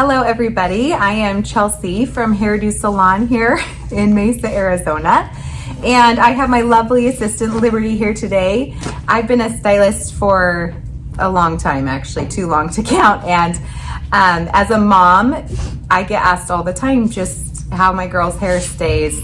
Hello everybody, I am Chelsea from Hairdo Salon here in Mesa, Arizona. And I have my lovely assistant Liberty here today. I've been a stylist for a long time, actually, too long to count. And as a mom, I get asked all the time just how my girl's hair stays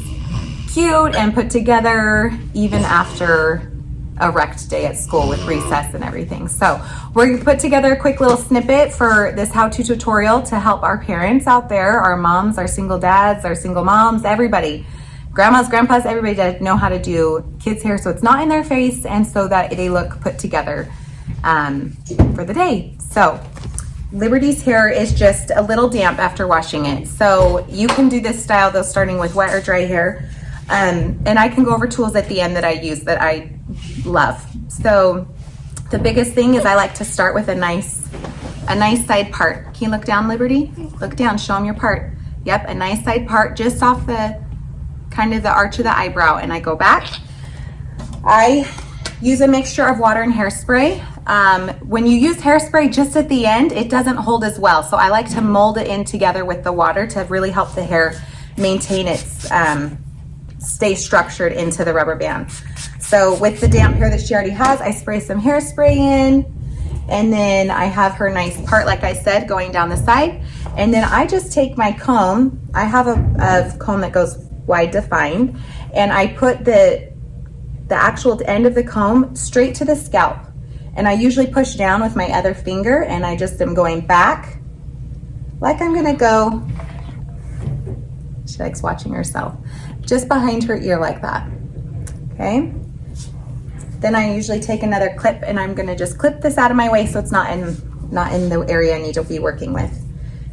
cute and put together even after a wrecked day at school with recess and everything. So we're gonna put together a quick little snippet for this how-to tutorial to help our parents out there, our moms, our single dads, our single moms, everybody, grandmas, grandpas, everybody that know how to do kids' hair so it's not in their face and so that they look put together for the day. So Liberty's hair is just a little damp after washing it. So you can do this style though, starting with wet or dry hair. And I can go over tools at the end that I use that I love. So the biggest thing is I like to start with a nice side part. Can you look down, Liberty? Look down, show them your part. Yep, a nice side part just off the kind of the arch of the eyebrow, and I go back. I use a mixture of water and hairspray. When you use hairspray just at the end, it doesn't hold as well. So I like to mold it in together with the water to really help the hair maintain its stay structured into the rubber band. So with the damp hair that she already has, I spray some hairspray in, and then I have her nice part, like I said, going down the side. And then I just take my comb. I have a comb that goes wide defined, and I put the actual end of the comb straight to the scalp. And I usually push down with my other finger, and I just am going back like I'm gonna go. She likes watching herself. Just behind her ear like that, okay? Then I usually take another clip and I'm gonna just clip this out of my way so it's not in the area I need to be working with.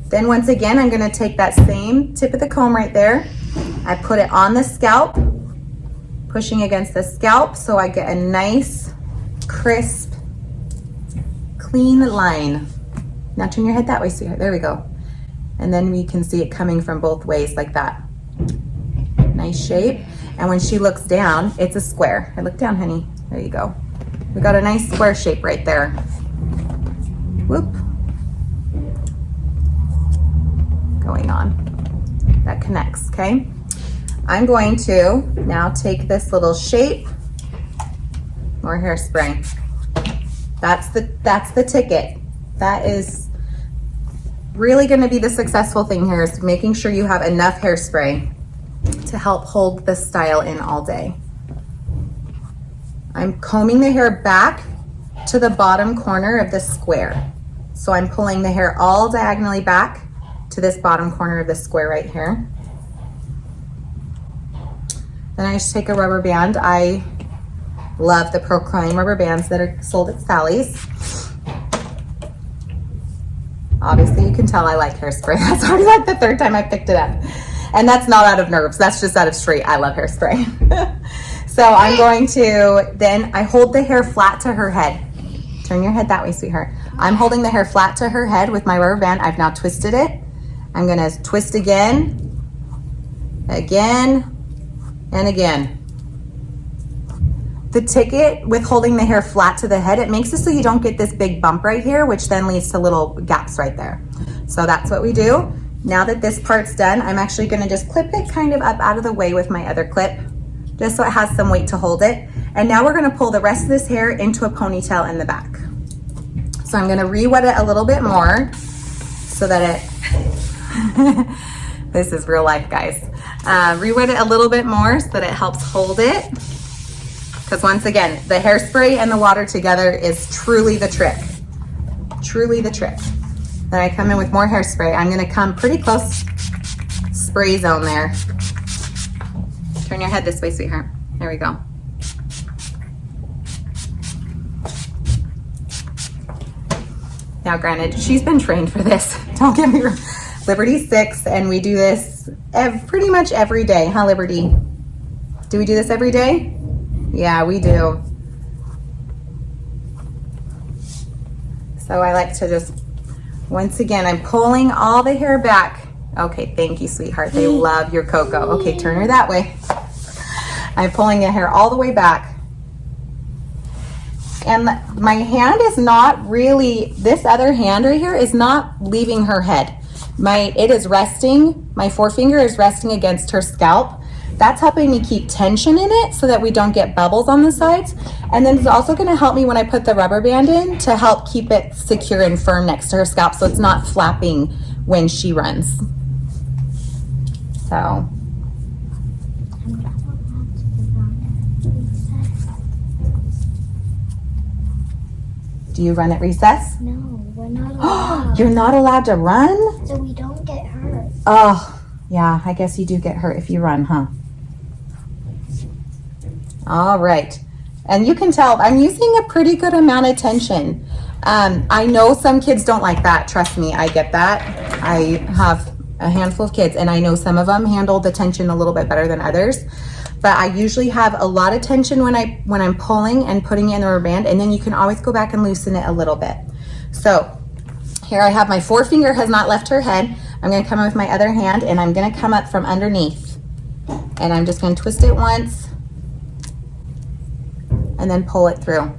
Then once again, I'm gonna take that same tip of the comb right there. I put it on the scalp, pushing against the scalp so I get a nice, crisp, clean line. Now turn your head that way, sweetheart, there we go. And then we can see it coming from both ways like that. Nice shape. And when she looks down, it's a square. I look down, honey. There you go. We got a nice square shape right there. Whoop. Going on. That connects, okay? I'm going to now take this little shape, more hairspray. That's the ticket. That is really gonna be the successful thing here, is making sure you have enough hairspray to help hold the style in all day. I'm combing the hair back to the bottom corner of the square. So I'm pulling the hair all diagonally back to this bottom corner of the square right here. Then I just take a rubber band. I love the Proclaim rubber bands that are sold at Sally's. Obviously you can tell I like hairspray. That's already like the third time I picked it up. And that's not out of nerves, that's just out of straight, I love hairspray. So I'm going to, then I hold the hair flat to her head. Turn your head that way, sweetheart. I'm holding the hair flat to her head with my rubber band. I've now twisted it. I'm gonna twist again, and again. The ticket with holding the hair flat to the head, it makes it so you don't get this big bump right here, which then leads to little gaps right there. So that's what we do. Now that this part's done, I'm actually gonna just clip it kind of up out of the way with my other clip, just so it has some weight to hold it. And now we're gonna pull the rest of this hair into a ponytail in the back. So I'm gonna re-wet it a little bit more so that it, this is real life, guys. Re-wet it a little bit more so that it helps hold it. Because once again, the hairspray and the water together is truly the trick. Truly the trick. Then I come in with more hairspray. I'm gonna come pretty close, spray zone there. Turn your head this way, sweetheart. There we go. Now granted, she's been trained for this. Don't get me wrong. Liberty's 6 and we do this pretty much every day, huh, Liberty? Do we do this every day? Yeah, we do. So I like to just, once again, I'm pulling all the hair back. Okay, thank you, sweetheart. They love your cocoa. Okay, turn her that way. I'm pulling the hair all the way back. And my hand is not really, this other hand right here is not leaving her head. it is resting, my forefinger is resting against her scalp. That's helping me keep tension in it so that we don't get bubbles on the sides. And then it's also gonna help me when I put the rubber band in to help keep it secure and firm next to her scalp so it's not flapping when she runs. So. Do you run at recess? No, we're not allowed. You're not allowed to run? So we don't get hurt. Oh, yeah, I guess you do get hurt if you run, huh? All right. And you can tell I'm using a pretty good amount of tension. I know some kids don't like that. Trust me, I get that. I have a handful of kids and I know some of them handle the tension a little bit better than others. But I usually have a lot of tension when I'm pulling and putting it in the rubber band, and then you can always go back and loosen it a little bit. So here I have my forefinger has not left her head. I'm gonna come in with my other hand and I'm gonna come up from underneath. And I'm just gonna twist it once and then pull it through.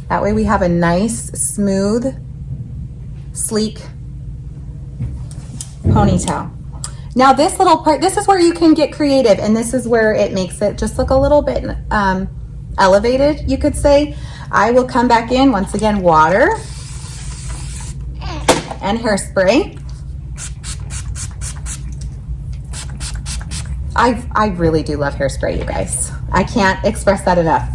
That way we have a nice, smooth, sleek ponytail. Now this little part, this is where you can get creative, and this is where it makes it just look a little bit elevated, you could say. I will come back in, once again, water and hairspray. I really do love hairspray, you guys. I can't express that enough.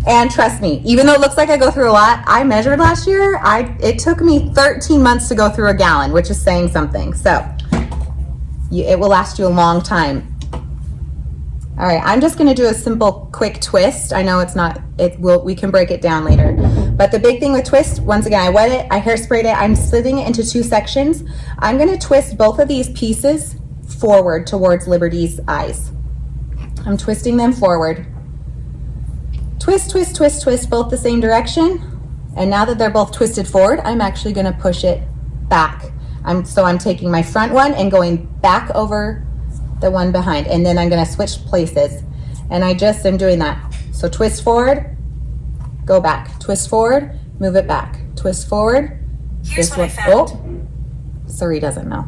And trust me, even though it looks like I go through a lot, I measured last year, it took me 13 months to go through a gallon, which is saying something. So it will last you a long time. All right, I'm just gonna do a simple quick twist. I know we can break it down later. But the big thing with twist, once again, I wet it, I hairsprayed it, I'm slitting it into 2 sections. I'm gonna twist both of these pieces forward towards Liberty's eyes. I'm twisting them forward. Twist, twist, twist, twist, both the same direction. And now that they're both twisted forward, I'm actually gonna push it back. So I'm taking my front one and going back over the one behind, and then I'm gonna switch places. And I just am doing that. So twist forward, go back. Twist forward, move it back. Twist forward. Here's what I found. Oh, Suri doesn't know.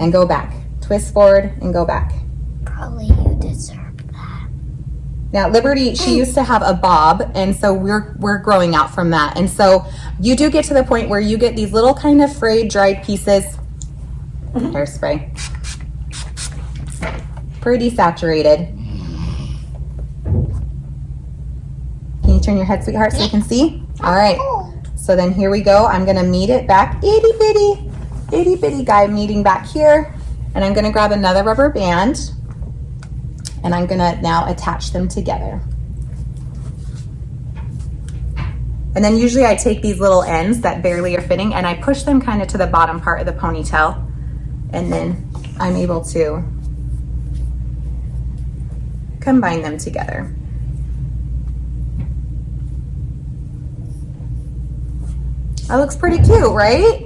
And go back. Twist forward and go back. Probably you deserve that. Now Liberty, she used to have a bob, and so we're growing out from that. And so you do get to the point where you get these little kind of frayed, dried pieces. Hairspray. Pretty saturated. Can you turn your head, sweetheart, so you can see? All right. So then here we go. I'm gonna meet it back, itty bitty guy meeting back here. And I'm gonna grab another rubber band and I'm gonna now attach them together. And then usually I take these little ends that barely are fitting and I push them kind of to the bottom part of the ponytail. And then I'm able to combine them together. That looks pretty cute, right?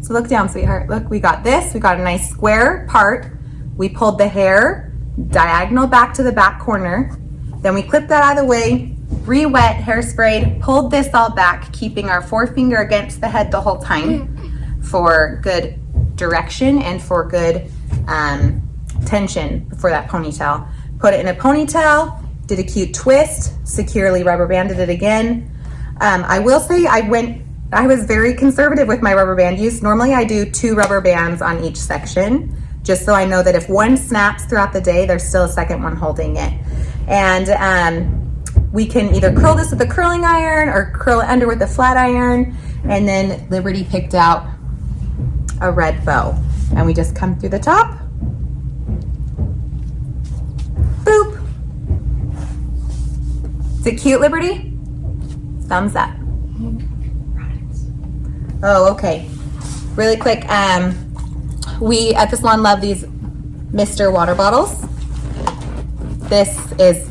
So look down, sweetheart. Look, we got this. We got a nice square part. We pulled the hair diagonal back to the back corner. Then we clipped that out of the way, re-wet, hairsprayed, pulled this all back, keeping our forefinger against the head the whole time for good direction and for good tension for that ponytail. Put it in a ponytail, did a cute twist, securely rubber banded it again. I will say I was very conservative with my rubber band use. Normally I do 2 rubber bands on each section, just so I know that if one snaps throughout the day, there's still a second one holding it. And we can either curl this with a curling iron or curl it under with a flat iron. And then Liberty picked out a red bow. And we just come through the top. Boop. Is it cute, Liberty? Thumbs up. Oh, okay. Really quick, we at the salon love these Mr. water bottles. This is,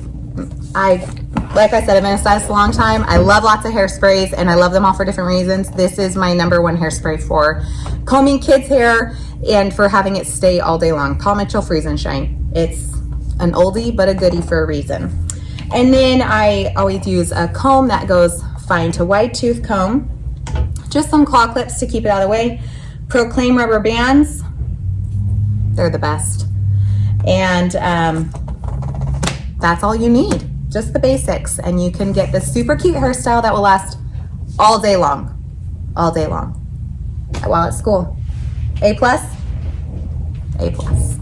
like I said, I've been a stylist a long time. I love lots of hairsprays and I love them all for different reasons. This is my #1 hairspray for combing kids' hair and for having it stay all day long. Paul Mitchell Freeze and Shine. It's an oldie but a goodie for a reason. And then I always use a comb that goes fine to wide tooth comb. Just some claw clips to keep it out of the way. Proclaim rubber bands. They're the best. And that's all you need, just the basics. And you can get this super cute hairstyle that will last all day long while at school. A+, A+.